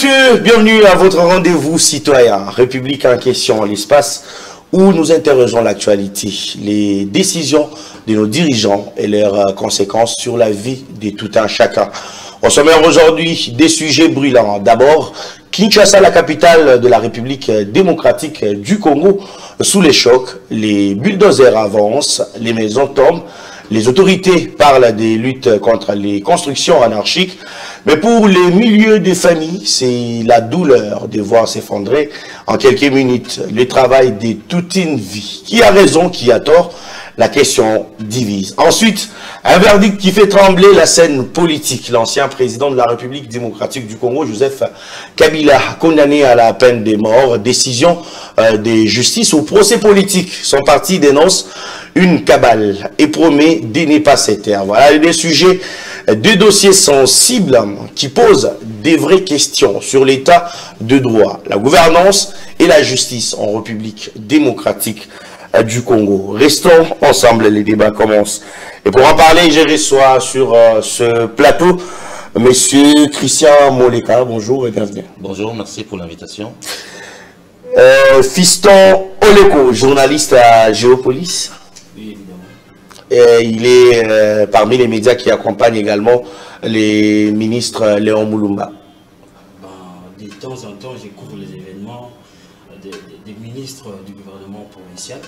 messieurs, bienvenue à votre rendez-vous citoyen, République en question, l'espace où nous interrogeons l'actualité, les décisions de nos dirigeants et leurs conséquences sur la vie de tout un chacun. Au sommaire aujourd'hui, des sujets brûlants. D'abord, Kinshasa, la capitale de la République démocratique du Congo, sous les chocs, les bulldozers avancent, les maisons tombent, les autorités parlent des luttes contre les constructions anarchiques, mais pour les milieux des familles, c'est la douleur de voir s'effondrer en quelques minutes le travail de toute une vie. Qui a raison, qui a tort? La question divise. Ensuite, un verdict qui fait trembler la scène politique. L'ancien président de la République démocratique du Congo, Joseph Kabila, condamné à la peine de mort. Décision de justice au procès politique. Son parti dénonce une cabale et promet de ne pas se taire. Voilà des sujets, deux dossiers sensibles qui posent des vraies questions sur l'état de droit, la gouvernance et la justice en République démocratique du Congo. Restons ensemble, les débats commencent. Et pour en parler, je reçois sur ce plateau Monsieur Christian Moleka. Bonjour et bienvenue. Bonjour, merci pour l'invitation. Fiston Oleko, journaliste à Géopolis. Oui, évidemment. Et il est parmi les médias qui accompagnent également les ministres Léon Moulumba. De temps en temps, je couvre les événements des ministres du gouvernement provincial.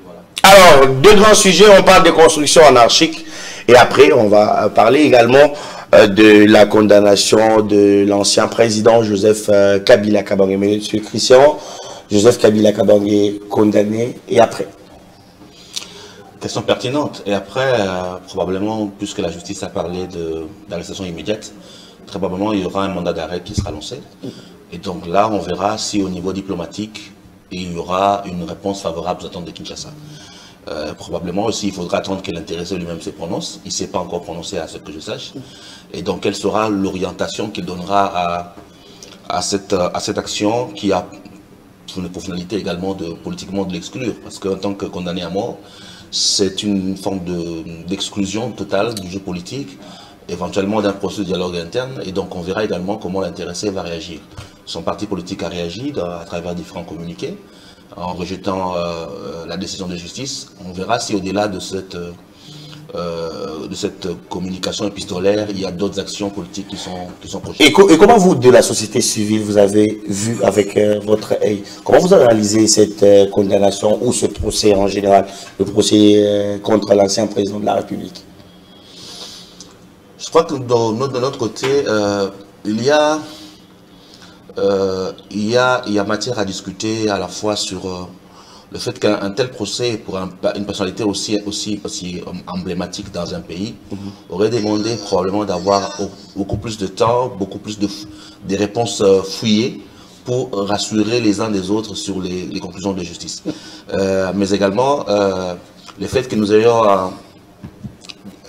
Voilà. Alors, deux grands sujets, on parle des constructions anarchiques et après on va parler également de la condamnation de l'ancien président Joseph Kabila Kabange. Monsieur Christian, Joseph Kabila Kabange condamné et après? Question pertinente. Et après, probablement, puisque la justice a parlé d'arrestation immédiate, très probablement il y aura un mandat d'arrêt qui sera lancé. Et donc là, on verra si au niveau diplomatique, il y aura une réponse favorable aux attentes de Kinshasa. Probablement aussi, il faudra attendre que l'intéressé lui-même se prononce. Il ne s'est pas encore prononcé à ce que je sache. Et donc, quelle sera l'orientation qu'il donnera à cette action qui a pour finalité également politiquement de l'exclure. Parce qu'en tant que condamné à mort, c'est une forme d'exclusion totale du jeu politique, éventuellement d'un processus de dialogue interne. Et donc, on verra également comment l'intéressé va réagir. Son parti politique a réagi à travers différents communiqués, en rejetant la décision de justice. On verra si au-delà de cette communication épistolaire, il y a d'autres actions politiques qui sont projetées. Et comment vous, de la société civile, vous avez vu avec votre œil, comment vous analysez cette condamnation ou ce procès en général, le procès contre l'ancien président de la République? Je crois que de notre côté, il y a matière à discuter à la fois sur le fait qu'un tel procès pour une personnalité aussi emblématique dans un pays aurait demandé probablement d'avoir beaucoup plus de temps, beaucoup plus de réponses fouillées pour rassurer les uns des autres sur les conclusions de justice. Mais également, le fait que nous ayons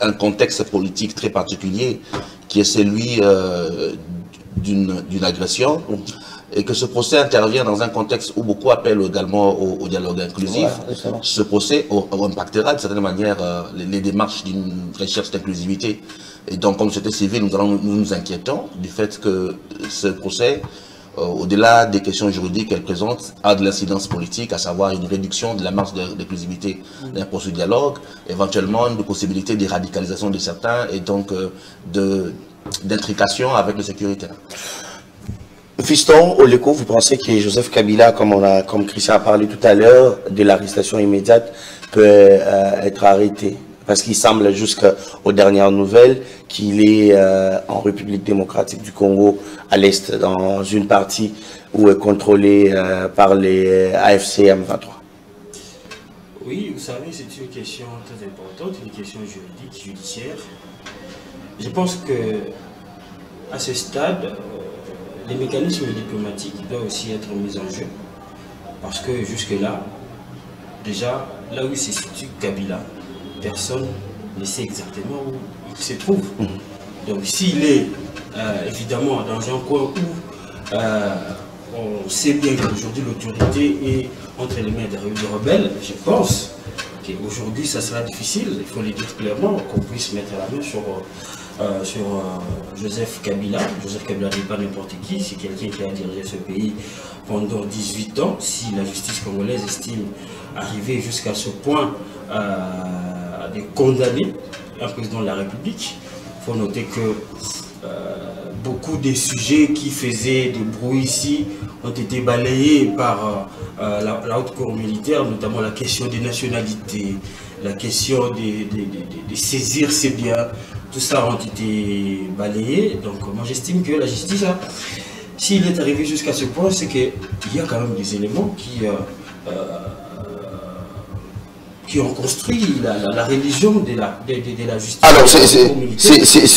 un contexte politique très particulier qui est celui d'une agression, et que ce procès intervient dans un contexte où beaucoup appellent également au dialogue inclusif. Ouais, ce procès impactera de certaine manière les démarches d'une recherche d'inclusivité. Et donc, comme société civile, nous inquiétons du fait que ce procès, au-delà des questions juridiques qu'elle présente, a de l'incidence politique, à savoir une réduction de la marge d'inclusivité d'un processus de dialogue, éventuellement une possibilité de radicalisation de certains et donc d'intrication avec le sécuritaire. Fiston Oleko, vous pensez que Joseph Kabila, comme Christian a parlé tout à l'heure, de l'arrestation immédiate, peut être arrêté? Parce qu'il semble jusqu'aux dernières nouvelles qu'il est en République démocratique du Congo, à l'est, dans une partie où est contrôlée par les AFC M23. Oui, vous savez, c'est une question très importante, une question juridique, judiciaire. Je pense que à ce stade, les mécanismes diplomatiques doivent aussi être mis en jeu. Parce que jusque-là, déjà, là où se situe Kabila, personne ne sait exactement où il se trouve. Donc s'il est évidemment dans un coin où on sait bien qu'aujourd'hui l'autorité est entre les mains des rebelles, je pense qu'aujourd'hui ça sera difficile, il faut le dire clairement, qu'on puisse mettre la main sur Joseph Kabila. Joseph Kabila n'est pas n'importe qui, c'est quelqu'un qui a dirigé ce pays pendant 18 ans. Si la justice congolaise estime arriver jusqu'à ce point de condamner un président de la République, il faut noter que beaucoup des sujets qui faisaient des bruits ici ont été balayés par la haute cour militaire, notamment la question des nationalités, la question de saisir ses biens, tout ça ont été balayés. Donc moi j'estime que la justice, s'il est arrivé jusqu'à ce point, c'est qu'il y a quand même des éléments qui ont construit la religion de la justice. Alors,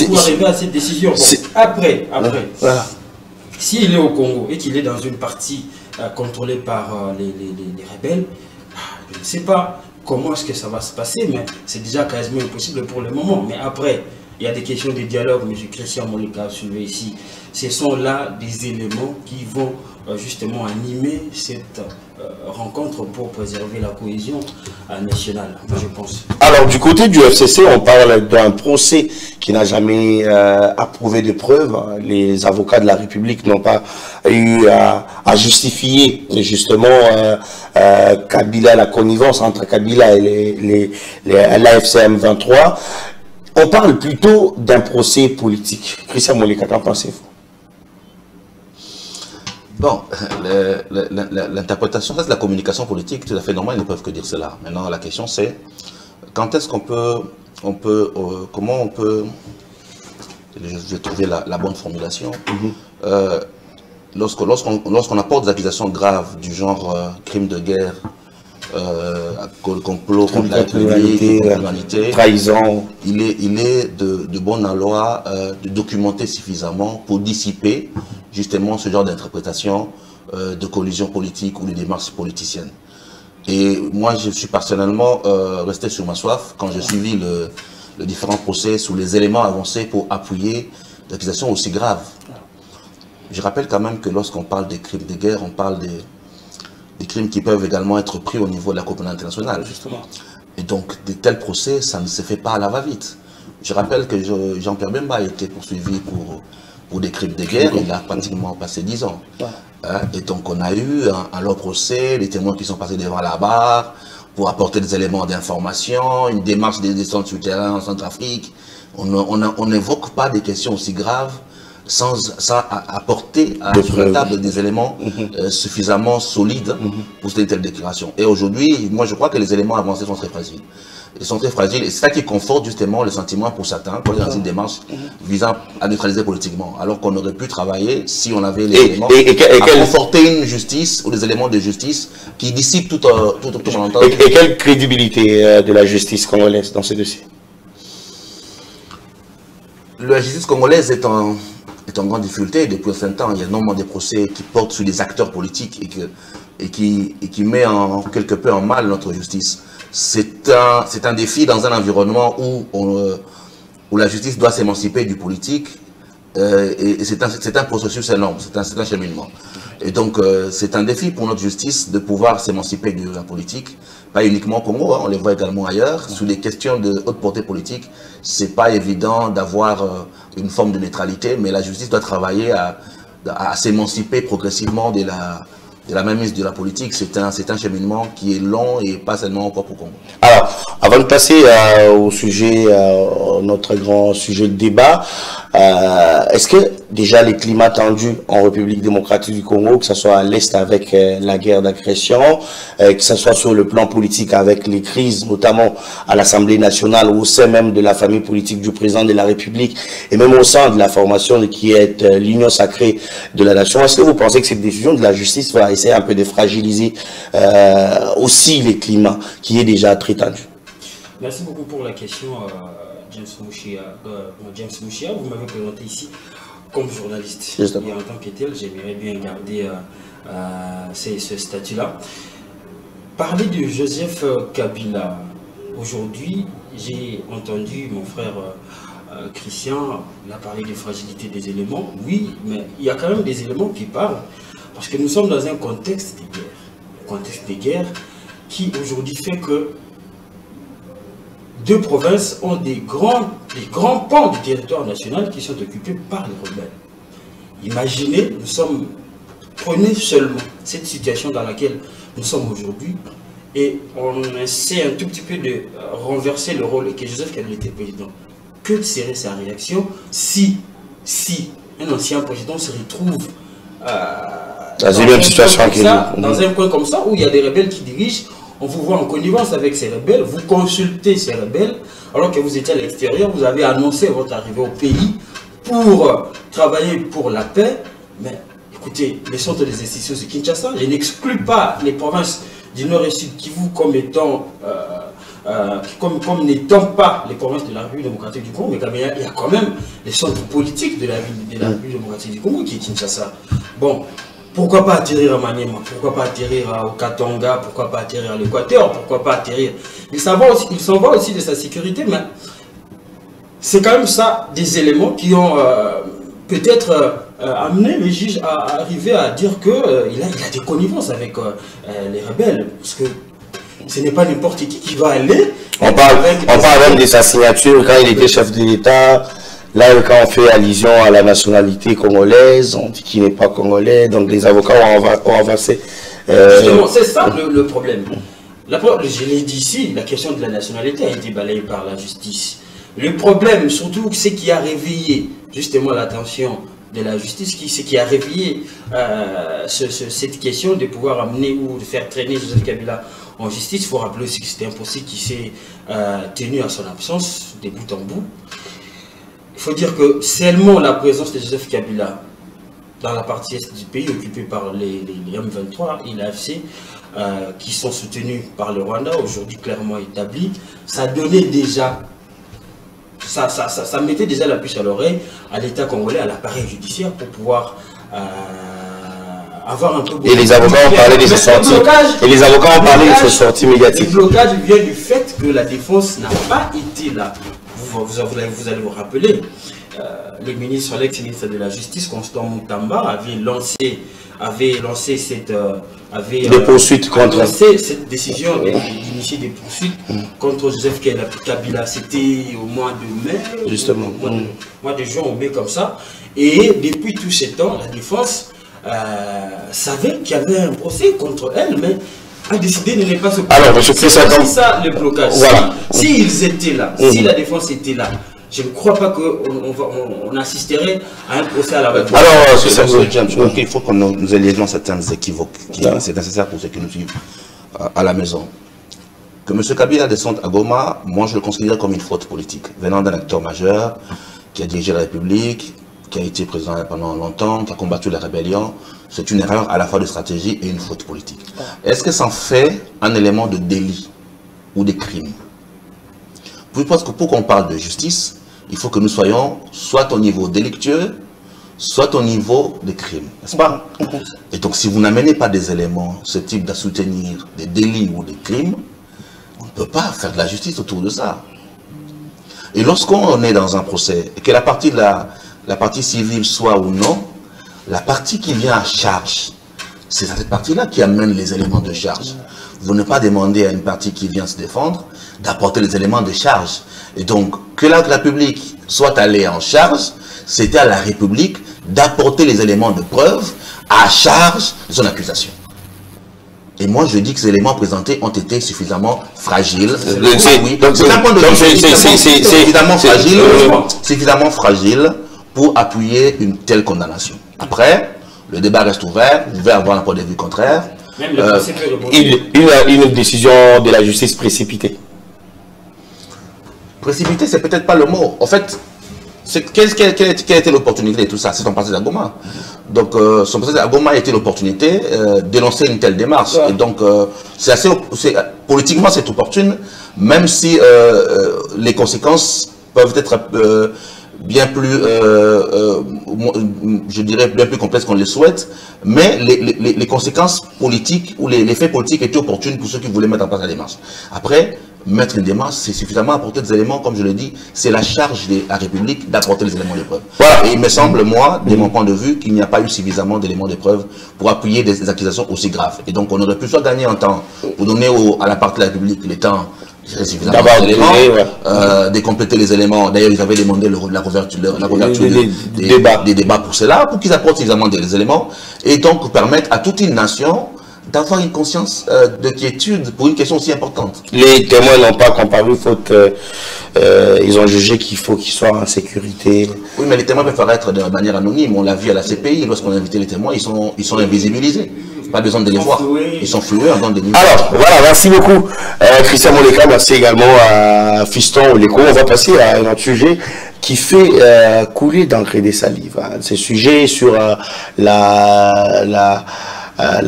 pour arriver à cette décision. Bon, après, voilà. S'il est au Congo et qu'il est dans une partie contrôlée par les rebelles, je ne sais pas comment est-ce que ça va se passer, mais c'est déjà quasiment impossible pour le moment. Mais après, il y a des questions de dialogue, M. Christian Molika suivait ici. Ce sont là des éléments qui vont justement animer cette rencontre pour préserver la cohésion nationale, je pense. Alors, du côté du FCC, on parle d'un procès qui n'a jamais approuvé de preuves. Les avocats de la République n'ont pas eu à justifier justement Kabila, la connivence entre Kabila et l'AFCM 23. On parle plutôt d'un procès politique. Christian Molika, qu'en pensez-vous? Bon, l'interprétation, c'est la communication politique, tout à fait normal, ils ne peuvent que dire cela. Maintenant, la question c'est, quand est-ce qu'on peut, comment on peut, je vais trouver la bonne formulation, lorsqu'on apporte des accusations graves du genre crime de guerre, complot contre la République, contre l'humanité, trahison, il est de bon aloi de documenter suffisamment pour dissiper justement ce genre d'interprétation de collusion politique ou de démarche politicienne. Et moi, je suis personnellement resté sur ma soif quand j'ai suivi le différent procès sous les éléments avancés pour appuyer des accusations aussi graves. Je rappelle quand même que lorsqu'on parle des crimes de guerre, on parle des crimes qui peuvent également être pris au niveau de la communauté internationale. Justement. Et donc, de tels procès, ça ne se fait pas à la va-vite. Je rappelle que Jean-Pierre Bemba a été poursuivi pour des crimes de guerre, il a pratiquement passé 10 ans. Et donc, on a eu à leur procès les témoins qui sont passés devant la barre pour apporter des éléments d'information, une démarche des descentes sur terrain en Centrafrique. On n'évoque pas des questions aussi graves sans apporter sur la table des éléments suffisamment solides pour cette telle déclaration. Et aujourd'hui, moi je crois que les éléments avancés sont très fragiles. Ils sont très fragiles et c'est ça qui conforte justement le sentiment pour certains, pour les dans une démarche visant à neutraliser politiquement. Alors qu'on aurait pu travailler, si on avait les éléments, à conforter une justice ou des éléments de justice qui dissipent tout malentendu. Et quelle crédibilité de la justice congolaise dans ce dossier? La justice congolaise est en grande difficulté depuis un certain temps. Il y a énormément de procès qui portent sur des acteurs politiques et qui met quelque peu en mal notre justice. C'est un défi dans un environnement où la justice doit s'émanciper du politique et c'est un processus énorme, c'est un cheminement. Et donc c'est un défi pour notre justice de pouvoir s'émanciper de la politique, pas uniquement au Congo, on les voit également ailleurs. Sur des questions de haute portée politique, c'est pas évident d'avoir une forme de neutralité, mais la justice doit travailler à s'émanciper progressivement de la mainmise de la politique. C'est un cheminement qui est long et pas seulement encore pour Congo. Alors, avant de passer au sujet, notre grand sujet de débat, est-ce que déjà les climats tendus en République démocratique du Congo, que ce soit à l'Est avec la guerre d'agression, que ce soit sur le plan politique avec les crises, notamment à l'Assemblée nationale, au sein même de la famille politique du président de la République, et même au sein de la formation qui est l'union sacrée de la nation, est-ce que vous pensez que cette décision de la justice va essayer un peu de fragiliser aussi les climats qui est déjà très tendu? Merci beaucoup pour la question, James Mouchia. Vous m'avez présenté ici comme journaliste. Justement. Et en tant que tel, j'aimerais bien garder ce statut-là. Parler de Joseph Kabila, aujourd'hui, j'ai entendu mon frère Christian il a parlé de fragilité des éléments. Oui, mais il y a quand même des éléments qui parlent. Parce que nous sommes dans un contexte de guerre. Un contexte de guerre qui aujourd'hui fait que deux provinces ont des grands pans du territoire national qui sont occupés par les rebelles. Imaginez, prenez seulement cette situation dans laquelle nous sommes aujourd'hui et on essaie un tout petit peu de renverser le rôle et que Joseph Kabila était président. Que serait sa réaction si un ancien président se retrouve dans un coin comme ça où il y a des rebelles qui dirigent, on vous voit en connivence avec ces rebelles, vous consultez ces rebelles, alors que vous étiez à l'extérieur, vous avez annoncé votre arrivée au pays pour travailler pour la paix. Mais écoutez, les centres des institutions de Kinshasa, je n'exclus pas les provinces du Nord et Sud Kivu comme étant, comme n'étant pas les provinces de la République démocratique du Congo, mais il y a quand même les centres politiques de la République démocratique du Congo qui est Kinshasa. Bon, pourquoi pas atterrir à Maniema, pourquoi pas atterrir au Katanga, pourquoi pas atterrir à l'Équateur, pourquoi pas atterrir. Il s'en va aussi de sa sécurité, mais c'est quand même ça des éléments qui ont peut-être amené les juges à arriver à dire qu'il a des connivences avec les rebelles. Parce que ce n'est pas n'importe qui va aller. On parle même de sa signature quand il était chef de l'État. Là, quand on fait allusion à la nationalité congolaise, on dit qu'il n'est pas congolais, donc les avocats ont avancé. Justement, c'est ça le problème. Je l'ai dit ici, la question de la nationalité a été balayée par la justice. Le problème, surtout, c'est qui a réveillé justement l'attention de la justice, c'est qui a réveillé cette question de pouvoir amener ou de faire traîner Joseph Kabila en justice. Il faut rappeler aussi que c'était un procès qui s'est tenu à son absence, de bout en bout. Il faut dire que seulement la présence de Joseph Kabila dans la partie est du pays occupée par les M23 et l'AFC, qui sont soutenus par le Rwanda, aujourd'hui clairement établi, ça donnait déjà, ça mettait déjà la puce à l'oreille à l'État congolais, à l'appareil judiciaire pour pouvoir avoir un peu... Et les avocats ont parlé de ce sorties. Et les avocats ont parlé de ce sorties médiatiques. Le blocage vient du fait que la défense n'a pas été là. Vous allez vous rappeler, le ministre, l'ex-ministre de la Justice, Constant Moutamba, avait lancé cette décision d'initier des poursuites contre Joseph Kabila. C'était au mois de mai, justement, mois de juin ou mai comme ça. Et depuis tout ce temps, la défense savait qu'il y avait un procès contre elle, mais a décidé de ne pas se poser. Alors, c'est ça le blocage. Voilà. S'ils étaient là, si la défense était là, je ne crois pas qu'on assisterait à un procès à la voiture. Alors, c'est ça, James. Donc, il faut que nous élisions certains équivoques. C'est nécessaire pour ceux qui nous suivent à la maison. Que M. Kabila descende à Goma, moi je le considère comme une faute politique. Venant d'un acteur majeur qui a dirigé la République, qui a été président pendant longtemps, qui a combattu la rébellion, c'est une erreur à la fois de stratégie et une faute politique. Est-ce que ça en fait un élément de délit ou de crime? Parce que pour qu'on parle de justice, il faut que nous soyons soit au niveau délictueux, soit au niveau des crimes, n'est-ce pas? Et donc si vous n'amenez pas des éléments, ce type de soutenir des délits ou des crimes, on ne peut pas faire de la justice autour de ça. Et lorsqu'on est dans un procès, et que la partie civile soit ou non, la partie qui vient à charge, c'est cette partie-là qui amène les éléments de charge. Vous ne pas demander à une partie qui vient se défendre d'apporter les éléments de charge. Et donc, que la République soit allée en charge, c'était à la République d'apporter les éléments de preuve à charge de son accusation. Et moi, je dis que ces éléments présentés ont été suffisamment fragiles. Suffisamment fragile pour appuyer une telle condamnation. Après, le débat reste ouvert, vous pouvez avoir un point de vue contraire. Même le procès peut rebondir. Une décision de la justice précipitée. Précipité, c'est peut-être pas le mot. En fait, quelle a été l'opportunité de tout ça? C'est son passage à Goma. Donc, son passage à Goma a été l'opportunité d'énoncer une telle démarche. Ouais. Et donc, politiquement, c'est opportune, même si les conséquences peuvent être bien plus, je dirais, bien plus complexes qu'on le souhaite, mais les conséquences politiques ou les faits politiques étaient opportunes pour ceux qui voulaient mettre en place la démarche. Après, mettre une démarche, c'est suffisamment apporter des éléments, comme je le dis, c'est la charge de la République d'apporter les éléments de preuve. Voilà. Et il me semble, moi, de mon point de vue, qu'il n'y a pas eu suffisamment d'éléments de preuve pour appuyer des accusations aussi graves. Et donc, on aurait pu soit gagner en temps pour donner à la partie de la République le temps suffisamment d'éléments, de compléter les éléments. D'ailleurs, ils avaient demandé la couverture des débats pour cela, pour qu'ils apportent suffisamment des éléments, et donc permettre à toute une nation d'avoir une conscience de quiétude pour une question aussi importante. Les témoins n'ont pas comparu, faute, ils ont jugé qu'il faut qu'ils soient en sécurité. Oui, mais les témoins peuvent paraître de manière anonyme. On l'a vu à la CPI, lorsqu'on a invité les témoins, ils sont invisibilisés. Pas besoin de les voir. Ils sont floués en temps de nuit. Alors, voilà, merci beaucoup Christian Moleka, merci également à Fiston Oleko. On va passer à un autre sujet qui fait couler d'encre et des salives. Hein. Ce sujet sur la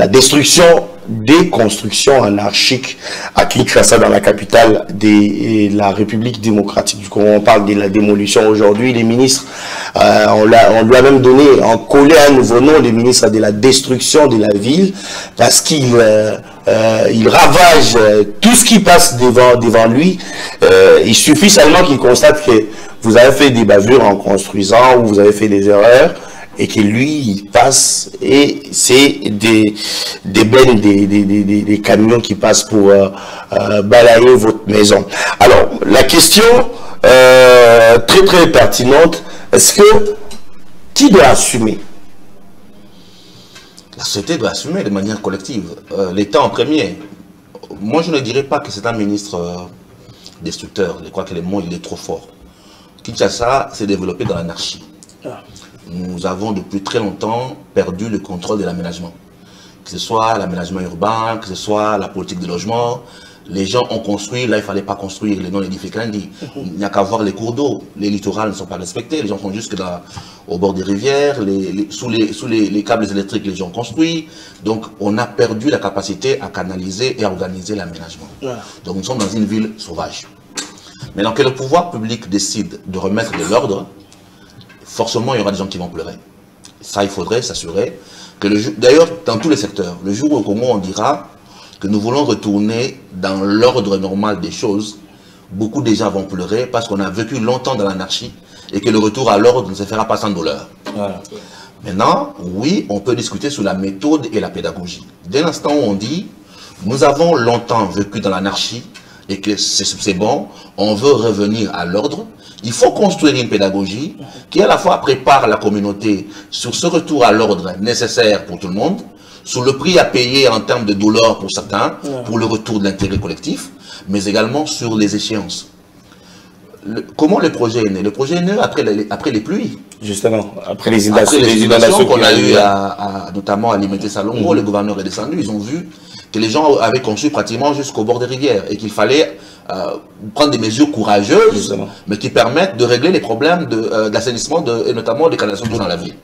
destruction des constructions anarchiques à Kinshasa, dans la capitale de la République démocratique du Congo. On parle de la démolition aujourd'hui. Les ministres, on lui a même donné, on collé un nouveau nom, les ministres de la destruction de la ville, parce qu'il ravage tout ce qui passe devant lui. Il suffit seulement qu'il constate que vous avez fait des bavures en construisant, ou vous avez fait des erreurs, et que lui, il passe, et c'est des bennes, des camions qui passent pour balayer votre maison. Alors, la question très très pertinente, est-ce que qui doit assumer? La société doit assumer de manière collective. L'État en premier. Moi, je ne dirais pas que c'est un ministre destructeur. Je crois que le mot, il est trop fort. Kinshasa s'est développé dans l'anarchie. Nous avons depuis très longtemps perdu le contrôle de l'aménagement. Que ce soit l'aménagement urbain, que ce soit la politique de logement. Les gens ont construit, là il ne fallait pas construire, les non-édifiés dit. Il n'y a qu'à voir les cours d'eau. Les littorales ne sont pas respectés, les gens sont jusque là, au bord des rivières, sous les câbles électriques, les gens ont construit. Donc on a perdu la capacité à canaliser et à organiser l'aménagement. Donc nous sommes dans une ville sauvage. Maintenant que le pouvoir public décide de remettre de l'ordre, forcément, il y aura des gens qui vont pleurer. Ça, il faudrait s'assurer que d'ailleurs, dans tous les secteurs, le jour où on dira que nous voulons retourner dans l'ordre normal des choses, beaucoup de gens vont pleurer parce qu'on a vécu longtemps dans l'anarchie et que le retour à l'ordre ne se fera pas sans douleur. Voilà. Maintenant, oui, on peut discuter sur la méthode et la pédagogie. Dès l'instant où on dit, nous avons longtemps vécu dans l'anarchie et que c'est bon, on veut revenir à l'ordre, il faut construire une pédagogie qui à la fois prépare la communauté sur ce retour à l'ordre nécessaire pour tout le monde, sur le prix à payer en termes de douleur pour certains, pour le retour de l'intérêt collectif, mais également sur les échéances. Comment le projet est né? Le projet est né après les pluies. Justement, après les inondations qu'on a eues notamment à Limité Salongo, le gouverneur est descendu, ils ont vu que les gens avaient construit pratiquement jusqu'au bord des rivières et qu'il fallait prendre des mesures courageuses, justement, mais qui permettent de régler les problèmes d'assainissement et notamment des canalisations dans la ville.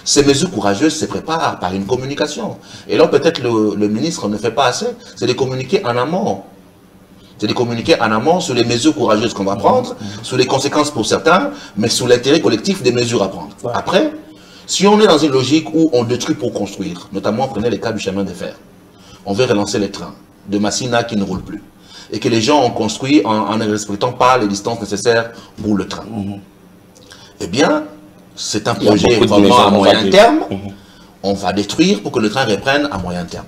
Ces mesures courageuses se préparent par une communication. Et là, peut-être le ministre ne fait pas assez, c'est de communiquer en amont. C'est de communiquer en amont sur les mesures courageuses qu'on va prendre, sur les conséquences pour certains, mais sur l'intérêt collectif des mesures à prendre. Après, si on est dans une logique où on détruit pour construire, notamment prenez le cas du chemin de fer, on veut relancer les trains de Massina qui ne roulent plus, et que les gens ont construit en ne respectant pas les distances nécessaires pour le train. Eh bien, c'est un projet vraiment à moyen terme. On va détruire pour que le train reprenne à moyen terme.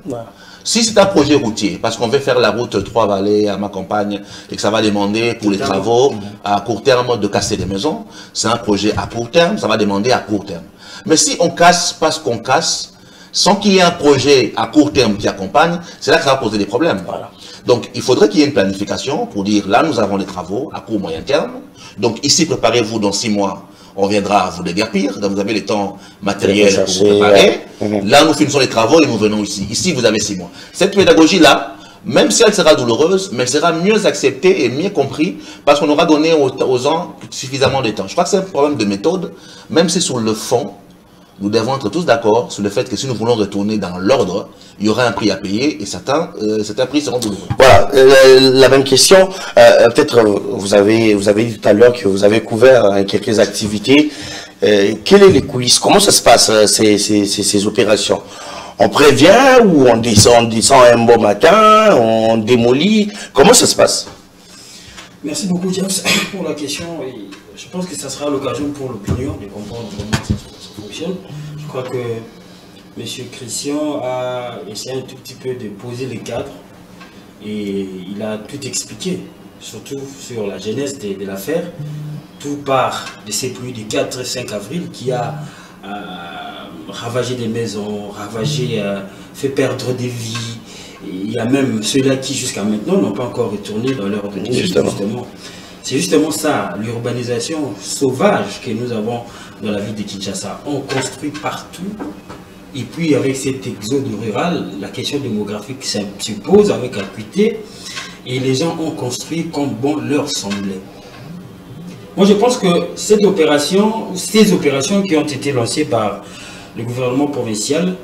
Si c'est un projet routier, parce qu'on veut faire la route 3 Vallées à ma campagne et que ça va demander pour les travaux à court terme de casser des maisons, c'est un projet à court terme, ça va demander à court terme. Mais si on casse parce qu'on casse, sans qu'il y ait un projet à court terme qui accompagne, c'est là que ça va poser des problèmes. Donc il faudrait qu'il y ait une planification pour dire là nous avons des travaux à court moyen terme, donc ici préparez-vous dans 6 mois. On viendra vous déguerpir, donc vous avez les temps matériels pour vous préparer. Là, nous finissons les travaux et nous venons ici. Ici, vous avez 6 mois. Cette pédagogie-là, même si elle sera douloureuse, mais elle sera mieux acceptée et mieux comprise parce qu'on aura donné aux gens suffisamment de temps. Je crois que c'est un problème de méthode, même si sur le fond, nous devons être tous d'accord sur le fait que si nous voulons retourner dans l'ordre, il y aura un prix à payer et certains prix seront douloureux. Voilà, la même question. Peut-être vous avez dit tout à l'heure que vous avez couvert quelques activités. Quelles sont les coulisses? Comment ça se passe ces opérations? On prévient ou on descend un bon matin, on démolit? Comment ça se passe? Merci beaucoup James pour la question. Et je pense que ça sera l'occasion pour l'opinion de comprendre comment ça fonctionne. Je crois que M. Christian a essayé un tout petit peu de poser les cadres et il a tout expliqué, surtout sur la genèse de l'affaire. Tout part de ces pluies du 4 et 5 avril qui a ravagé des maisons, fait perdre des vies. Il y a même ceux-là qui jusqu'à maintenant n'ont pas encore retourné dans leur domicile. Justement. C'est justement ça, l'urbanisation sauvage que nous avons dans la ville de Kinshasa. On construit partout. Et puis avec cet exode rural, la question démographique se pose avec acuité. Et les gens ont construit comme bon leur semblait. Moi je pense que ces opérations qui ont été lancées par le gouvernement provincial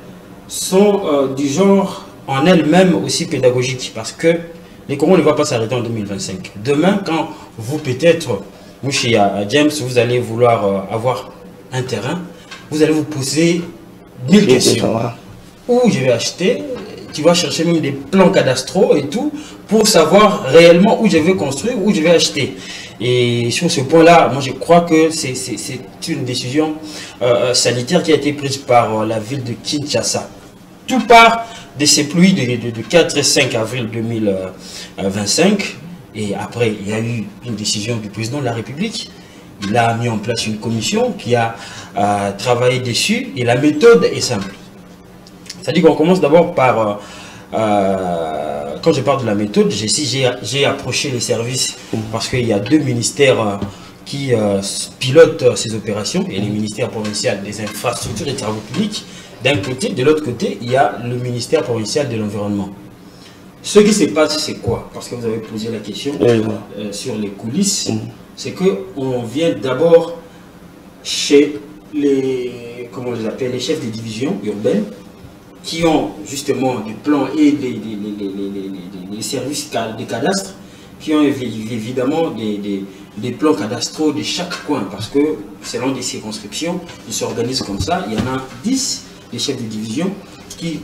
sont du genre en elles-mêmes aussi pédagogiques. Parce que les Congo ne vont pas s'arrêter en 2025. Demain, quand vous peut-être, vous chez James, vous allez vouloir avoir un terrain, vous allez vous poser 1000 questions. Où je vais acheter, tu vas chercher même des plans cadastraux et tout, pour savoir réellement où je vais construire, où je vais acheter. Et sur ce point-là, moi je crois que c'est une décision sanitaire qui a été prise par la ville de Kinshasa. Tout part de ces pluies de 4 et 5 avril 2025. Et après, il y a eu une décision du président de la République. Il a mis en place une commission qui a travaillé dessus. Et la méthode est simple. C'est-à-dire qu'on commence d'abord par... quand je parle de la méthode, j'ai approché les services parce qu'il y a 2 ministères qui pilotent ces opérations. Et les ministères provinciaux des infrastructures et des travaux publics. D'un côté, de l'autre côté, il y a le ministère provincial de l'environnement. Ce qui se passe, c'est quoi? Parce que vous avez posé la question sur les coulisses. C'est qu'on vient d'abord chez les, comment on les appelle, les chefs des divisions urbaines qui ont justement des plans et les services des cadastres qui ont évidemment des plans cadastraux de chaque coin. Parce que selon des circonscriptions, ils s'organisent comme ça. Il y en a 10 des chefs de division qui,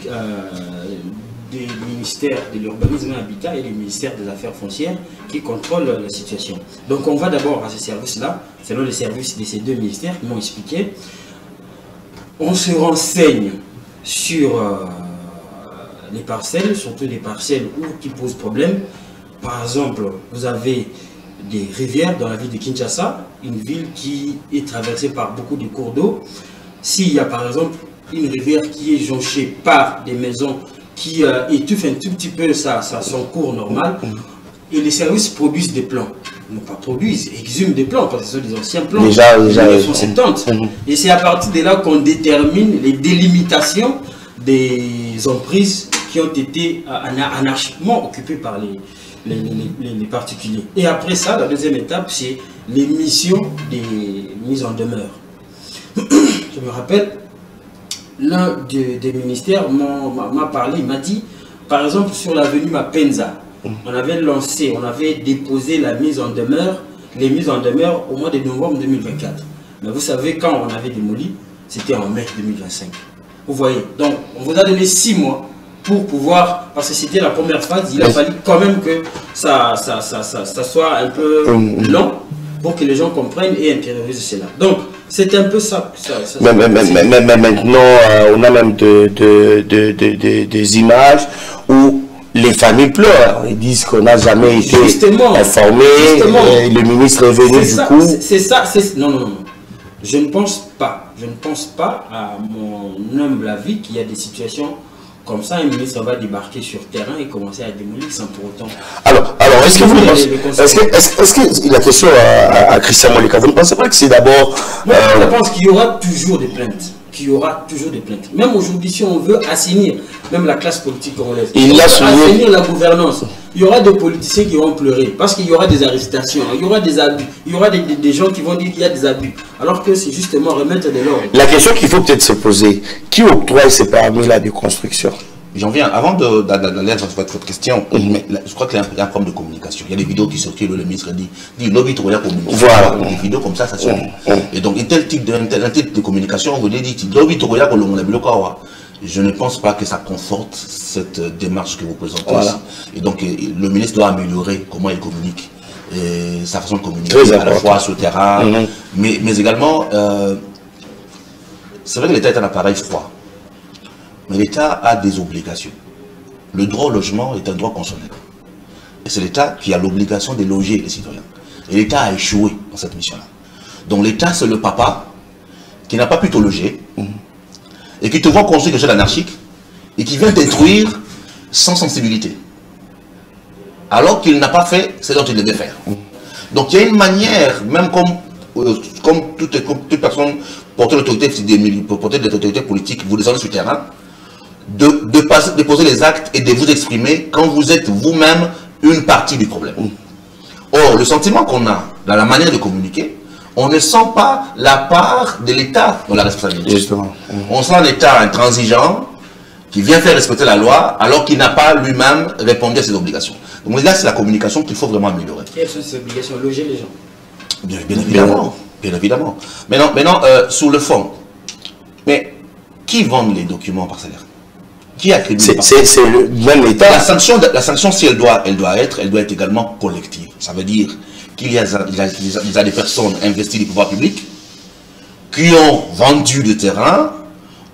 des ministères de l'urbanisme et l'habitat et du ministère des affaires foncières qui contrôlent la situation. Donc on va d'abord à ces services-là, selon les services de ces 2 ministères qui m'ont expliqué. On se renseigne sur les parcelles, surtout les parcelles qui posent problème. Par exemple, vous avez des rivières dans la ville de Kinshasa, une ville qui est traversée par beaucoup de cours d'eau. S'il y a par exemple une rivière qui est jonchée par des maisons qui étouffent un tout petit peu son cours normal, et les services produisent des plans. Non pas produisent, exhument des plans, parce que ce sont des anciens plans déjà, de 1970. Et c'est à partir de là qu'on détermine les délimitations des emprises qui ont été anarchiquement occupées par les particuliers. Et après ça, la deuxième étape, c'est l'émission des mises en demeure. Je me rappelle, l'un des ministères m'a parlé, il m'a dit, par exemple, sur l'avenue Mapenza, on avait déposé la mise en demeure, les mises en demeure au mois de novembre 2024. Mais vous savez, quand on avait démoli, c'était en mai 2025. Vous voyez, donc on vous a donné 6 mois pour pouvoir, parce que c'était la première phase, il a fallu quand même que ça soit un peu long pour que les gens comprennent et intériorisent cela. Donc, c'est un peu ça. Mais maintenant, on a même des images où les familles pleurent. Ils disent qu'on n'a jamais été informé. Le ministre est venu du coup. C'est ça. Non. Je ne pense pas. Je ne pense pas, à mon humble avis, qu'il y a des situations comme ça. Un ministre va débarquer sur terrain et commencer à démolir sans pour autant. Alors est-ce que vous pensez, est-ce que la question à Christian Moleka, vous ne pensez pas que c'est d'abord... Moi, je pense qu'il y aura toujours des plaintes. Même aujourd'hui, si on veut assainir même la classe politique congolaise, assainir la gouvernance, il y aura des politiciens qui vont pleurer parce qu'il y aura des arrestations, il y aura des abus, il y aura des gens qui vont dire qu'il y a des abus, alors que c'est justement remettre de l'ordre. La question qu'il faut peut-être se poser, qui octroie ces permis-là de construction? J'en viens, avant d'aller sur votre question, mais je crois qu'il y a un problème de communication. Il y a des vidéos qui sortent, le ministre dit lobby trop bien communiquer. Voilà. Des vidéos comme ça se fait. Et donc, un tel type de communication, vous dites lobby trop bien communiquer. Je ne pense pas que ça conforte cette démarche que vous présentez. Voilà. Et donc, le ministre doit améliorer comment il communique. Et sa façon de communiquer à la fois sur le terrain, mais également, c'est vrai que l'État est un appareil froid. Mais l'État a des obligations. Le droit au logement est un droit constitutionnel. c'est l'État qui a l'obligation de loger les citoyens. Et l'État a échoué dans cette mission-là. Donc l'État, c'est le papa qui n'a pas pu te loger et qui te voit construire quelque chose d'anarchique et qui vient détruire sans sensibilité. Alors qu'il n'a pas fait ce dont il devait faire. Donc il y a une manière, même comme toute personne porteur d'autorité politique, vous descendez sur le terrain, de poser les actes et de vous exprimer quand vous êtes vous-même une partie du problème. Or, le sentiment qu'on a dans la manière de communiquer, on ne sent pas la part de l'État dans la responsabilité. Justement. On sent l'État intransigeant qui vient faire respecter la loi alors qu'il n'a pas lui-même répondu à ses obligations. Donc là, c'est la communication qu'il faut vraiment améliorer. Quelles sont ces obligations? Loger les gens. Bien évidemment. Bien évidemment. Maintenant sur le fond, mais qui vend les documents parcellaires? Qui attribue? C'est le même État. La sanction, si elle doit être également collective. Ça veut dire qu'il y a des personnes investies du pouvoir public qui ont vendu du terrain,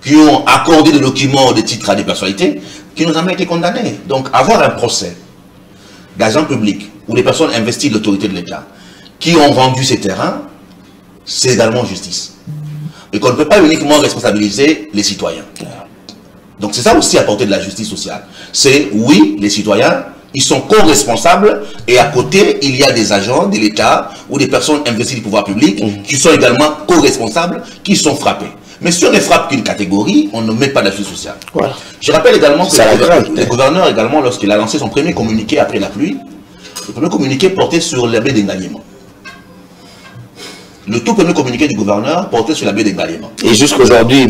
qui ont accordé des documents, des titres à des personnalités, qui n'ont jamais été condamnés. Donc avoir un procès d'agents publics ou des personnes investies de l'autorité de l'État qui ont vendu ces terrains, c'est également justice. Et qu'on ne peut pas uniquement responsabiliser les citoyens. Donc c'est ça aussi apporter de la justice sociale. C'est, oui, les citoyens, ils sont co-responsables et à côté, il y a des agents de l'État ou des personnes investies du pouvoir public qui sont également co-responsables, qui sont frappés. Mais si on ne frappe qu'une catégorie, on ne met pas de la justice sociale. Voilà. Je rappelle également que le gouverneur, également, lorsqu'il a lancé son premier communiqué après la pluie, le premier communiqué portait sur la baie d'Engaliema. Le tout premier communiqué du gouverneur portait sur la baie d'Engaliema. Et jusqu'aujourd'hui,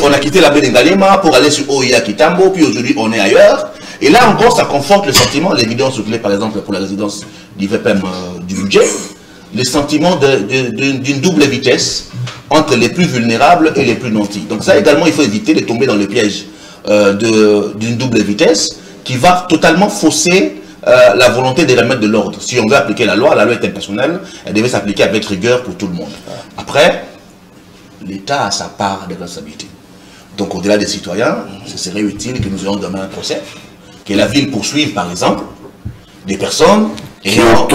on a quitté la baie d'Engaliema pour aller sur Oya Kitambo, puis aujourd'hui on est ailleurs. Et là encore, ça conforte le sentiment, l'évidence soutenue par exemple pour la résidence du VPM du budget, le sentiment d'une double vitesse entre les plus vulnérables et les plus nantis. Donc ça également, il faut éviter de tomber dans le piège d'une double vitesse qui va totalement fausser la volonté de remettre de l'ordre. Si on veut appliquer la loi est impersonnelle, elle devait s'appliquer avec rigueur pour tout le monde. Après, l'État a sa part de responsabilité. Donc au-delà des citoyens, ce serait utile que nous ayons demain un procès, que la ville poursuive par exemple des personnes ayant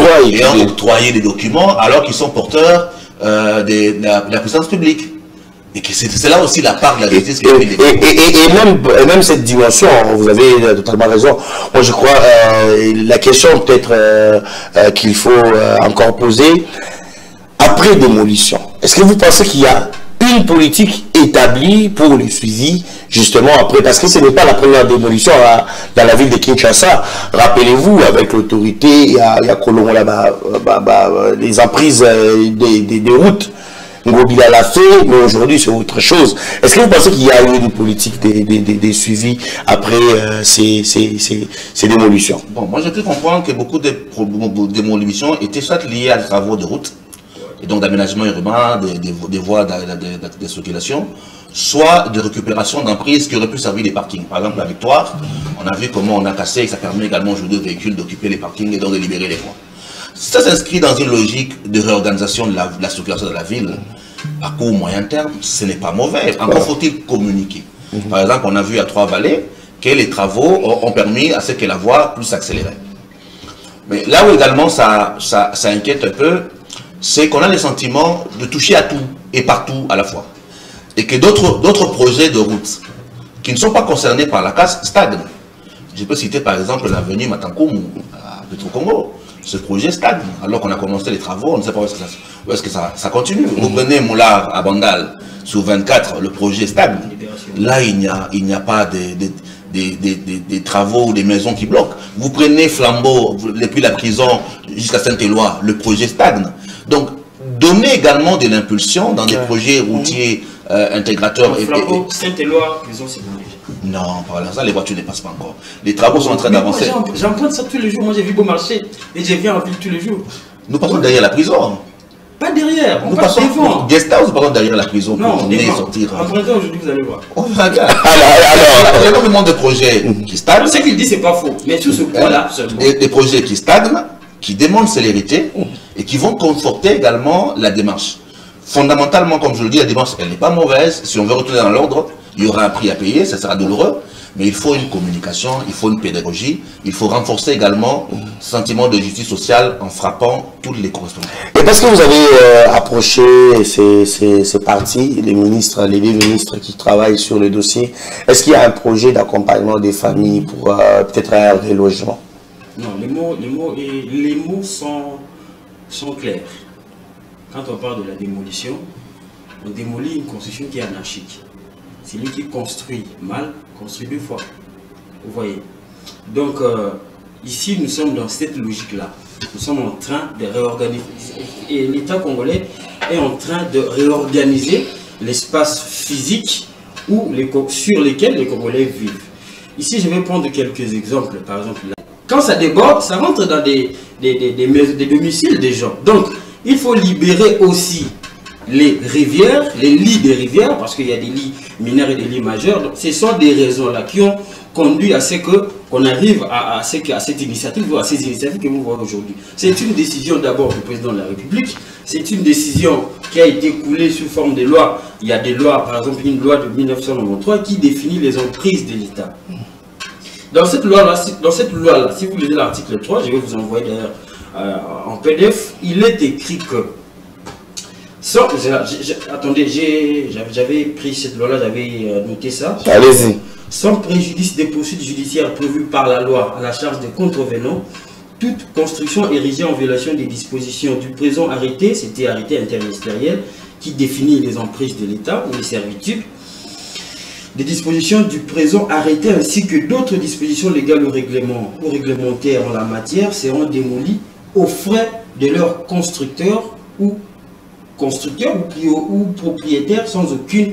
octroyé des documents alors qu'ils sont porteurs de la puissance publique. Et que c'est là aussi la part de la justice. Et même cette dimension, vous avez totalement raison. Moi je crois, la question peut-être qu'il faut encore poser, après démolition, est-ce que vous pensez qu'il y a une politique établie pour le suivi, justement après, parce que ce n'est pas la première démolition dans la ville de Kinshasa. Rappelez-vous, avec l'autorité, il y a Colombo là-bas, les emprises des routes. Ngobila l'a fait, mais aujourd'hui c'est autre chose. Est-ce que vous pensez qu'il y a eu une politique des suivis après ces démolitions? Bon, moi j'ai pu comprendre que beaucoup de démolitions étaient soit liées à des travaux de route, et donc d'aménagement urbain, des voies de circulation, soit de récupération d'emprises qui auraient pu servir des parkings. Par exemple, la Victoire, on a vu comment on a cassé, et ça permet également aujourd'hui aux véhicules d'occuper les parkings et donc de libérer les voies. Ça s'inscrit dans une logique de réorganisation de la circulation de la ville à court moyen terme, ce n'est pas mauvais. Encore faut-il communiquer. Par exemple, on a vu à Trois-Vallées que les travaux ont permis à ce que la voie puisse s'accélérer. Mais là où également ça inquiète un peu, c'est qu'on a le sentiment de toucher à tout et partout à la fois. Et que d'autres projets de route qui ne sont pas concernés par la casse stagnent. Je peux citer par exemple l'avenue Matankoum à Petro-Congo. Ce projet stagne, alors qu'on a commencé les travaux, on ne sait pas où est-ce que ça continue. Vous prenez Moulard à Bandal, sur 24, le projet stagne. Là, il n'y a pas des travaux ou des maisons qui bloquent. Vous prenez Flambeau, depuis la prison jusqu'à Saint-Éloi, le projet stagne. Donc, donner également de l'impulsion dans des projets routiers intégrateurs. Flambeau, Saint-Éloi, prison, c'est bon. Non, par là, les voitures ne passent pas encore. Les travaux sont en train d'avancer. J'entends ça tous les jours. Moi, j'ai vu Beaumarchais et je viens en ville tous les jours. Nous passons derrière la prison. Pas derrière, nous passons devant. Guest house, nous passons derrière la prison pour tourner et sortir. Empruntant aujourd'hui, vous allez voir. On regarde. Il y a énormément de projets qui stagnent. Ce qu'il dit, c'est pas faux. Mais sur ce point-là, des projets qui stagnent, qui demandent célérité et qui vont conforter également la démarche. Fondamentalement, comme je le dis, la démarche, elle n'est pas mauvaise. Si on veut retourner dans l'ordre, il y aura un prix à payer, ça sera douloureux. Mais il faut une communication, il faut une pédagogie, il faut renforcer également le sentiment de justice sociale en frappant toutes les correspondants. Et parce que vous avez approché ces partis, les ministres, les deux ministres qui travaillent sur le dossier, est-ce qu'il y a un projet d'accompagnement des familles pour peut-être un relogement? Non, les mots sont clairs. Quand on parle de la démolition, on démolit une construction qui est anarchique. C'est lui qui construit mal, construit 2 fois. Vous voyez. Donc, ici, nous sommes dans cette logique-là. Nous sommes en train de réorganiser. Et l'État congolais est en train de réorganiser l'espace physique sur lesquels les Congolais vivent. Ici, je vais prendre quelques exemples. Par exemple, là. Quand ça déborde, ça rentre dans des domiciles des gens. Donc, il faut libérer aussi les rivières, les lits des rivières, parce qu'il y a des lits mineurs et des lits majeurs. Donc, ce sont des raisons-là qui ont conduit à ce qu'on arrive à cette initiative, ou à ces initiatives que vous voyez aujourd'hui. C'est une décision d'abord du président de la République. C'est une décision qui a été coulée sous forme de loi. Il y a des lois, par exemple une loi de 1993 qui définit les emprises de l'État. Dans cette loi-là, si vous lisez l'article 3, je vais vous envoyer d'ailleurs en PDF, il est écrit que attendez, j'avais pris cette loi-là, j'avais noté ça. Allez-y. Sans préjudice des poursuites judiciaires prévues par la loi à la charge des contrevenants, toute construction érigée en violation des dispositions du présent arrêté, c'était arrêté interministériel qui définit les emprises de l'État ou les servitudes, des dispositions du présent arrêté ainsi que d'autres dispositions légales ou réglementaires en la matière seront démolies aux frais de leurs constructeurs ou propriétaires sans aucune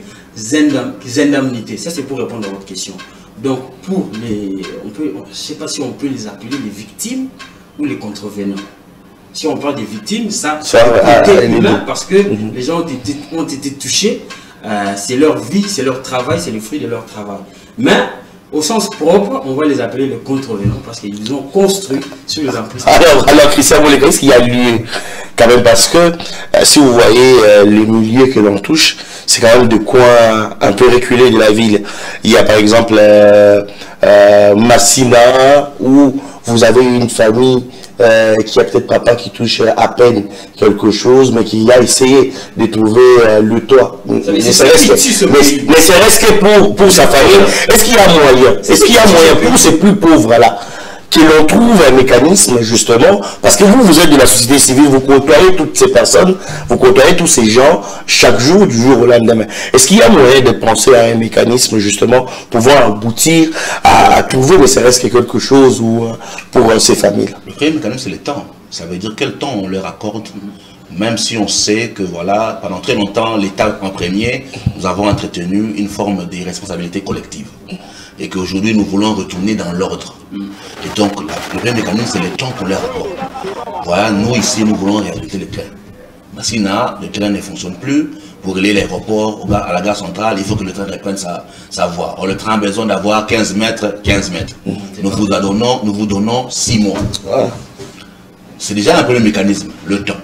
indemnité. Ça, c'est pour répondre à votre question. Donc, pour les... je ne sais pas si on peut les appeler les victimes ou les contrevenants. Si on parle des victimes, ça a été humain parce que les gens ont été touchés. C'est leur vie, c'est leur travail, c'est le fruit de leur travail. Mais, au sens propre, on va les appeler les contrevenants parce qu'ils ont construit sur les emprises. Alors Christian Moulé, qu'est-ce qu'il y a lieu quand même, parce que si vous voyez les milieux que l'on touche, c'est quand même de quoi un peu reculer de la ville. Il y a par exemple Massina, où vous avez une famille qui a peut-être papa qui touche à peine quelque chose, mais qui a essayé de trouver le toit. Ne serait-ce que pour sa famille. Est-ce qu'il y a moyen? Est-ce qu'il y a moyen pour ces plus pauvres-là que l'on trouve un mécanisme, justement, parce que vous êtes de la société civile, vous côtoyez toutes ces personnes, vous côtoyez tous ces gens, chaque jour, du jour au lendemain. Est-ce qu'il y a moyen de penser à un mécanisme, justement, pour pouvoir aboutir à trouver, ne serait-ce que quelque chose pour ces familles? Le premier mécanisme, c'est le temps. Ça veut dire quel temps on leur accorde, même si on sait que, voilà, pendant très longtemps, l'État en premier, nous avons entretenu une forme de responsabilité collective. Et qu'aujourd'hui, nous voulons retourner dans l'ordre. Et donc, le premier mécanisme, c'est le temps qu'on leur accorde. Voilà, nous, ici, nous voulons réhabiliter le train. Massina, le train ne fonctionne plus. Pour aller à l'aéroport, à la gare centrale, il faut que le train reprenne sa voie. Or, le train a besoin d'avoir 15 mètres, 15 mètres. Nous vous donnons 6 mois. C'est déjà un premier mécanisme, le temps.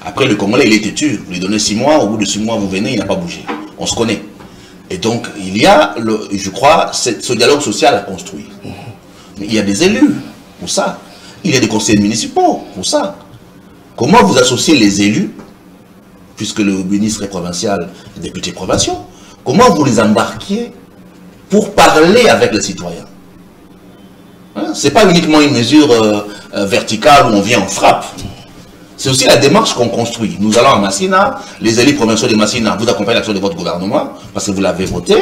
Après, le Congolais, il est têtu. Vous lui donnez 6 mois, au bout de 6 mois, vous venez, il n'a pas bougé. On se connaît. Et donc, il y a, je crois, ce dialogue social à construire. Mais il y a des élus pour ça. Il y a des conseils municipaux pour ça. Comment vous associez les élus, puisque le ministre est provincial, député provinciaux, comment vous les embarquez pour parler avec les citoyens? Hein? Ce n'est pas uniquement une mesure verticale où on vient en frappe. C'est aussi la démarche qu'on construit. Nous allons à Massina, les élus provinciaux de Massina, vous accompagnez l'action de votre gouvernement, parce que vous l'avez voté,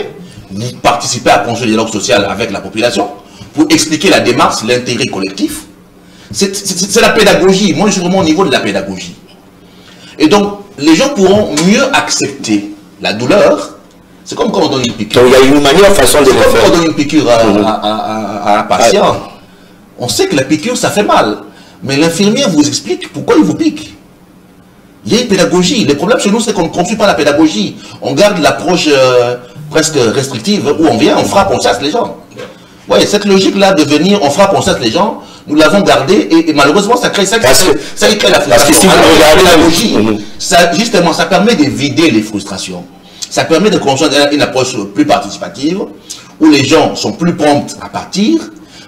vous participez à construire le dialogue social avec la population, pour expliquer la démarche, l'intérêt collectif. C'est la pédagogie. Moi, je suis vraiment au niveau de la pédagogie. Et donc, les gens pourront mieux accepter la douleur. C'est comme quand on donne une piqûre. Donc, il y a une manière, façon de le faire. C'est comme quand on donne une piqûre à un patient. On sait que la piqûre, ça fait mal. Mais l'infirmière vous explique pourquoi il vous pique. Il y a une pédagogie. Le problème chez nous, c'est qu'on ne construit pas la pédagogie. On garde l'approche presque restrictive où on vient, on frappe, on chasse les gens. Ouais, cette logique-là de venir, on frappe, on chasse les gens, nous l'avons gardée et malheureusement, ça crée la frustration. Parce que si vous regardez la pédagogie, justement, ça permet de vider les frustrations. Ça permet de construire une approche plus participative où les gens sont plus prompts à partir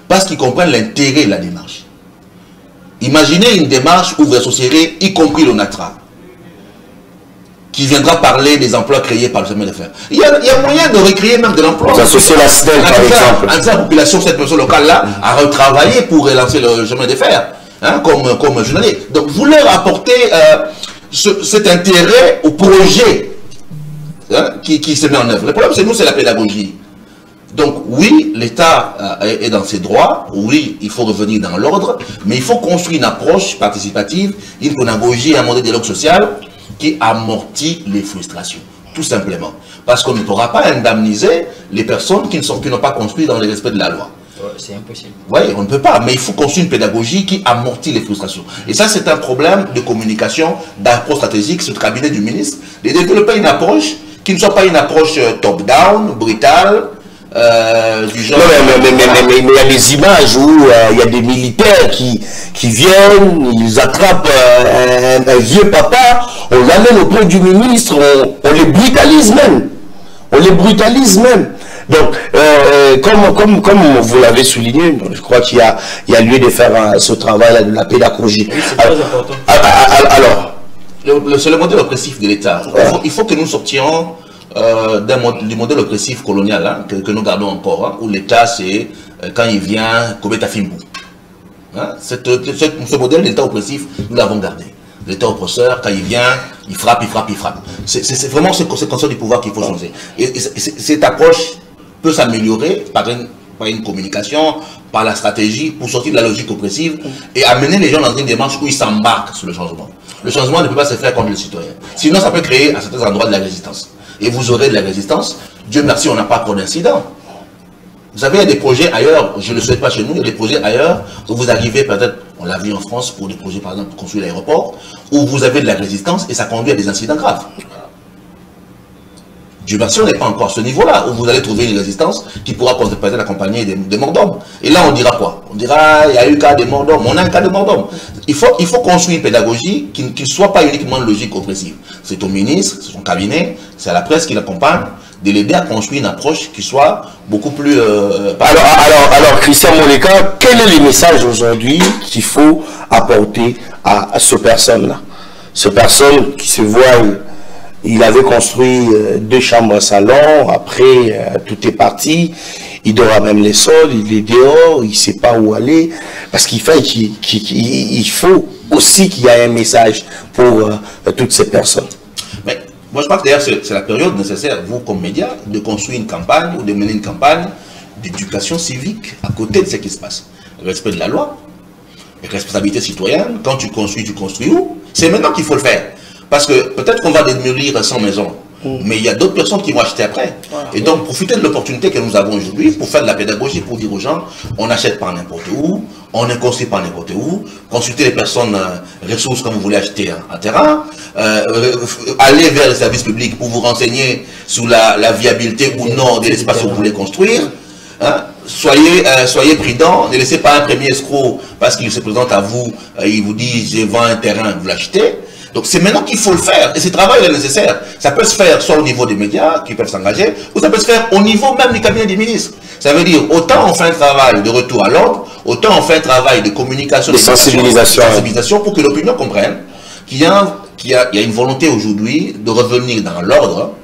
parce qu'ils comprennent l'intérêt de la démarche. Imaginez une démarche où vous associerez, y compris l'ONATRA, qui viendra parler des emplois créés par le chemin de fer. Il y a moyen de recréer même de l'emploi. Vous associez la SNEL, par exemple. En disant à la population, cette personne locale-là, a retravaillé pour relancer le chemin de fer, hein, comme journalier. Donc, vous leur apportez cet intérêt au projet, hein, qui se met en œuvre. Le problème, c'est nous, c'est la pédagogie. Donc oui, l'État est dans ses droits, oui, il faut revenir dans l'ordre, mais il faut construire une approche participative, une pédagogie, un modèle de dialogue social qui amortit les frustrations, tout simplement. Parce qu'on ne pourra pas indemniser les personnes qui n'ont pas construit dans le respect de la loi. C'est impossible. Oui, on ne peut pas, mais il faut construire une pédagogie qui amortit les frustrations. Et ça, c'est un problème de communication, d'approche stratégique sur le cabinet du ministre, de développer une approche qui ne soit pas une approche top-down, brutale, du genre... Non, mais il y a des images où il y a des militaires qui viennent, ils attrapent un vieux papa, on l'amène auprès du ministre, on les brutalise même. On les brutalise même. Donc, comme vous l'avez souligné, je crois qu'il y a lieu de faire ce travail de la pédagogie. Oui, c'est très important. Alors, c'est le modèle oppressif de l'État. Il faut que nous sortions du modèle oppressif colonial, hein, que nous gardons encore, hein, où l'État, c'est quand il vient, Kobeta Fimbu. Hein, ce modèle d'État oppressif, nous l'avons gardé. L'État oppresseur, quand il vient, il frappe, il frappe, il frappe. C'est vraiment ce concept du pouvoir qu'il faut changer. Et cette approche peut s'améliorer par une communication, par la stratégie, pour sortir de la logique oppressive et amener les gens dans une démarche où ils s'embarquent sur le changement. Le changement ne peut pas se faire contre le citoyen. Sinon, ça peut créer à certains endroits de la résistance. Et vous aurez de la résistance. Dieu merci, on n'a pas trop d'incidents. Vous savez, il y a des projets ailleurs, je ne le souhaite pas chez nous, il y a des projets ailleurs où vous arrivez peut-être, on l'a vu en France pour des projets par exemple pour construire l'aéroport, où vous avez de la résistance et ça conduit à des incidents graves. Dieu merci, on n'est pas encore à ce niveau-là, où vous allez trouver une résistance qui pourra peut-être accompagner des morts d'hommes. Et là, on dira quoi? On dira, il y a eu cas de morts d'hommes, on a un cas de morts d'hommes. Il faut construire une pédagogie qui ne soit pas uniquement une logique oppressive. C'est au ministre, c'est son cabinet, c'est à la presse qui l'accompagne, de l'aider à construire une approche qui soit beaucoup plus... Alors, Christian Moleka, quel est le message aujourd'hui qu'il faut apporter à ce personne-là? Ce personne qui se voit... Il avait construit 2 chambres à salon, après tout est parti, il dort à même les sols, il est dehors, il ne sait pas où aller, parce qu'il faut aussi qu'il y ait un message pour toutes ces personnes. Mais moi je pense que d'ailleurs c'est la période nécessaire, vous comme médias, de construire une campagne ou de mener une campagne d'éducation civique à côté de ce qui se passe. Respect de la loi, responsabilité citoyenne, quand tu construis où? C'est maintenant qu'il faut le faire. Parce que peut-être qu'on va démolir 100 maisons, mais il y a d'autres personnes qui vont acheter après. Et donc, profitez de l'opportunité que nous avons aujourd'hui pour faire de la pédagogie, pour dire aux gens, on n'achète pas n'importe où, on ne construit pas n'importe où, consultez les personnes ressources quand vous voulez acheter un terrain, allez vers les services publics pour vous renseigner sur la viabilité ou non de l'espace que vous voulez construire. Hein? Soyez prudents, ne laissez pas un premier escroc parce qu'il se présente à vous, il vous dit, je vends un terrain, vous l'achetez. Donc c'est maintenant qu'il faut le faire, et ce travail est nécessaire. Ça peut se faire soit au niveau des médias qui peuvent s'engager, ou ça peut se faire au niveau même du cabinet des ministres. Ça veut dire, autant on fait un travail de retour à l'ordre, autant on fait un travail de communication, de sensibilisation pour que l'opinion comprenne qu'il y a une volonté aujourd'hui de revenir dans l'ordre,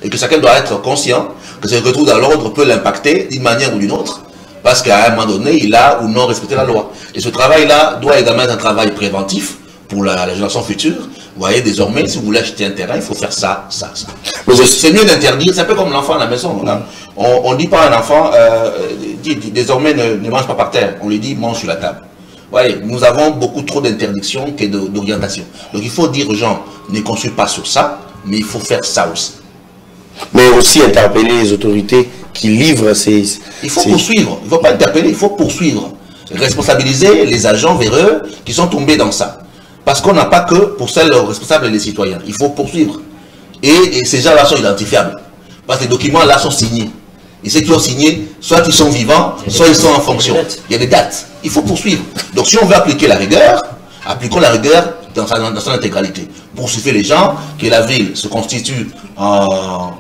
et que chacun doit être conscient que ce retour dans l'ordre peut l'impacter d'une manière ou d'une autre, parce qu'à un moment donné, il a ou non respecté la loi. Et ce travail-là doit également être un travail préventif, pour la génération future. Vous voyez, désormais, si vous voulez acheter un terrain, il faut faire ça, ça, ça. C'est mieux d'interdire, c'est un peu comme l'enfant à la maison. Hein. On ne dit pas à un enfant, désormais ne mange pas par terre, on lui dit mange sur la table. Vous voyez, nous avons beaucoup trop d'interdictions que d'orientation. Donc il faut dire aux gens, ne construisez pas sur ça, mais il faut faire ça aussi. Mais aussi interpeller les autorités qui livrent ces... Il faut poursuivre, il ne faut pas interpeller, il faut poursuivre. Responsabiliser les agents véreux qui sont tombés dans ça. Parce qu'on n'a pas que pour celles responsables les citoyens. Il faut poursuivre. Et ces gens-là sont identifiables. Parce que les documents-là sont signés. Et ceux qui ont signé, soit ils sont vivants, soit ils sont en fonction. Il y a des dates. Il faut poursuivre. Donc si on veut appliquer la rigueur, appliquons la rigueur dans son intégralité. Poursuivre les gens, que la ville se constitue en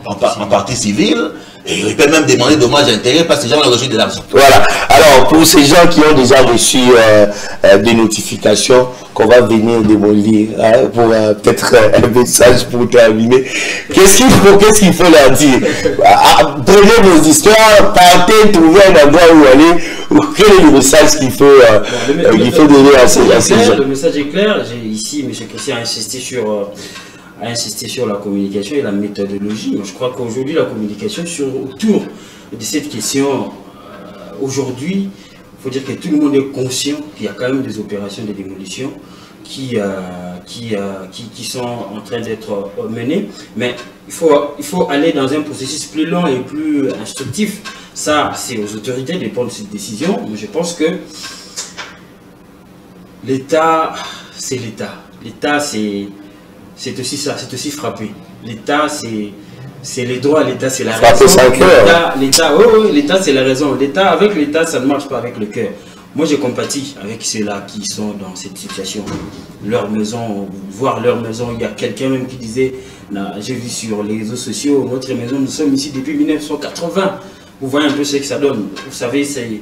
partie civile, Et il peut même demander dommage à intérêt parce que ces gens ont reçu de l'argent. Voilà. Alors, pour ces gens qui ont déjà reçu des notifications qu'on va venir démolir, hein, pour peut-être un message pour terminer, qu'est-ce qu'il faut leur dire? Prenez vos histoires, partez, trouvez un endroit où aller. Quel est le message qu'il faut, donner à ces gens? Le message est clair. Ici, M. Christian a insisté sur la communication et la méthodologie. Je crois qu'aujourd'hui, la communication autour de cette question, aujourd'hui, il faut dire que tout le monde est conscient qu'il y a quand même des opérations de démolition qui sont en train d'être menées. Mais il faut aller dans un processus plus long et plus instructif. Ça, c'est aux autorités de prendre cette décision. Mais je pense que l'État, c'est l'État. L'État, c'est aussi ça, c'est aussi frapper. L'État, c'est les droits, l'État, c'est la raison. L'État, c'est la raison. Avec l'État, ça ne marche pas avec le cœur. Moi, j'ai compatis avec ceux-là qui sont dans cette situation. Leur maison, voir leur maison, il y a quelqu'un même qui disait, j'ai vu sur les réseaux sociaux, notre maison, nous sommes ici depuis 1980. Vous voyez un peu ce que ça donne. Vous savez, c'est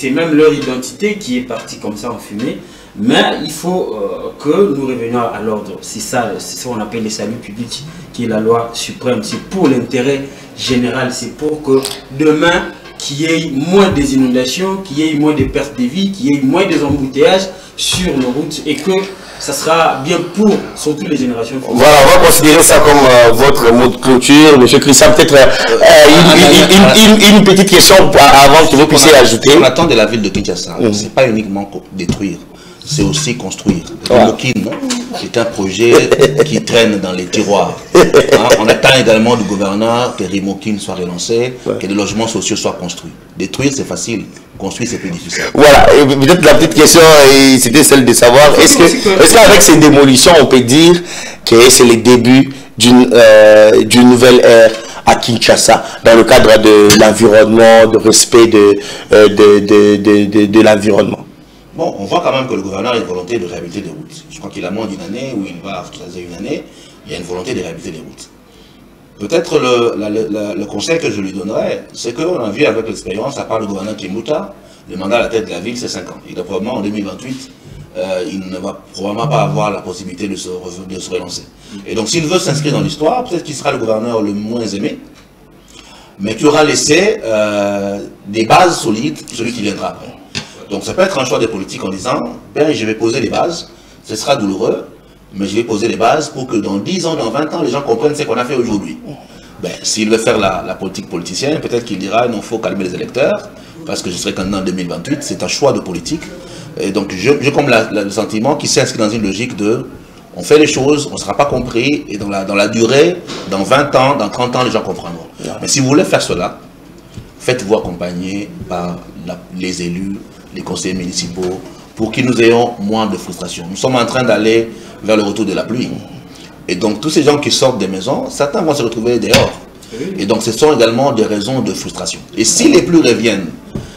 même leur identité qui est partie comme ça en fumée. Mais il faut que nous revenions à l'ordre. C'est ça qu'on appelle le salut public, qui est la loi suprême. C'est pour l'intérêt général. C'est pour que demain, qu'il y ait moins des inondations, qu'il y ait moins de pertes de vie, qu'il y ait moins des embouteillages sur nos routes et que ça sera bien pour surtout les générations futures. Voilà, on va considérer ça comme votre mot de clôture. Monsieur Christian, peut-être une petite question avant que vous puissiez ajouter. On attend de la ville de Kinshasa, c'est pas uniquement détruire, c'est aussi construire. Rimokine est un projet qui traîne dans les tiroirs. On attend également du gouverneur que Rimokine soit relancé, que les logements sociaux soient construits. Détruire, c'est facile. Construire, c'est plus difficile. Voilà, peut-être la petite question, c'était celle de savoir, est-ce qu'avec ces démolitions, on peut dire que c'est le début d'une nouvelle ère à Kinshasa, dans le cadre de l'environnement, de respect de l'environnement? Bon, on voit quand même que le gouverneur a une volonté de réhabiliter des routes. Je crois qu'il a moins d'une année, où il va choisir une année, il y a une volonté de réhabiliter des routes. Peut-être le conseil que je lui donnerais, c'est qu'on a vu avec l'expérience, à part le gouverneur Kimuta, le mandat à la tête de la ville, c'est 5 ans. Et probablement en 2028, il ne va probablement pas avoir la possibilité de se relancer. Et donc s'il veut s'inscrire dans l'histoire, peut-être qu'il sera le gouverneur le moins aimé, mais qui aura laissé des bases solides, celui qui viendra après. Donc ça peut être un choix des politiques en disant, ben, je vais poser les bases, ce sera douloureux, mais je vais poser les bases pour que dans 10 ans, dans 20 ans, les gens comprennent ce qu'on a fait aujourd'hui. Ben, s'il veut faire la politique politicienne, peut-être qu'il dira, non, il faut calmer les électeurs, parce que je serai candidat en 2028, c'est un choix de politique. Et donc j'ai comme le sentiment qu'il s'inscrit dans une logique de, on fait les choses, on ne sera pas compris, et dans la durée, dans 20 ans, dans 30 ans, les gens comprendront. Mais si vous voulez faire cela, faites-vous accompagner par les élus, les conseillers municipaux, pour que nous ayons moins de frustration. Nous sommes en train d'aller vers le retour de la pluie. Et donc tous ces gens qui sortent des maisons, certains vont se retrouver dehors. Et donc ce sont également des raisons de frustration. Et si les pluies reviennent,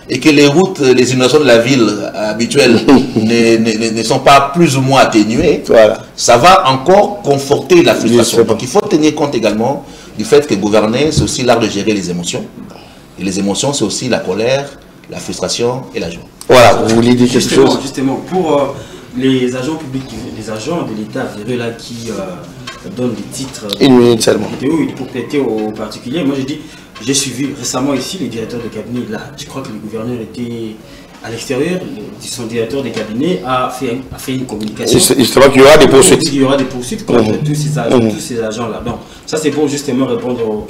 et que les routes, les inondations de la ville habituelles ne sont pas plus ou moins atténuées, ça va encore conforter la frustration. Donc il faut tenir compte également du fait que gouverner, c'est aussi l'art de gérer les émotions. Et les émotions, c'est aussi la colère, la frustration et la joie. Voilà, vous vouliez dire quelque chose? Justement, pour les agents publics, les agents de l'État, là qui donnent des titres. Une minute seulement. Pour prêter aux particuliers. Moi, j'ai suivi récemment ici les directeurs de cabinet. Là, je crois que le gouverneur était à l'extérieur. Son directeur de cabinet a fait une communication. Justement qu'il y aura des poursuites. Il y aura des poursuites contre tous ces agents-là. Donc, ça, c'est pour justement répondre aux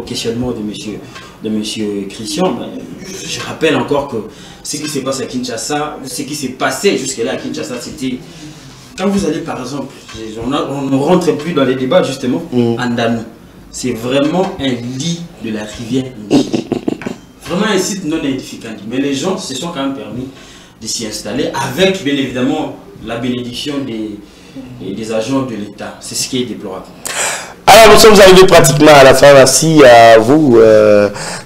questionnements de monsieur Christian. Je rappelle encore que ce qui se passe à Kinshasa, ce qui s'est passé jusque-là à Kinshasa, c'était... Quand vous allez, par exemple, on ne rentre plus dans les débats, justement, Andanou. C'est vraiment un lit de la rivière Nil. Vraiment un site non édificant. Mais les gens se sont quand même permis de s'y installer avec, bien évidemment, la bénédiction des agents de l'État. C'est ce qui est déplorable. Alors, nous sommes arrivés pratiquement à la fin. Merci à vous,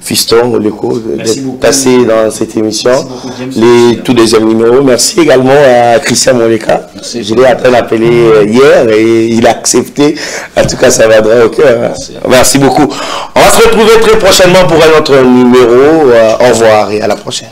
Fiston, Oleko, d'être passé dans cette émission. Tous les numéros. Merci également à Christian Moleka. Je l'ai à peine appelé hier et il a accepté. En tout cas, ça va droit au cœur. Merci beaucoup. On va se retrouver très prochainement pour un autre numéro. Au revoir et à la prochaine.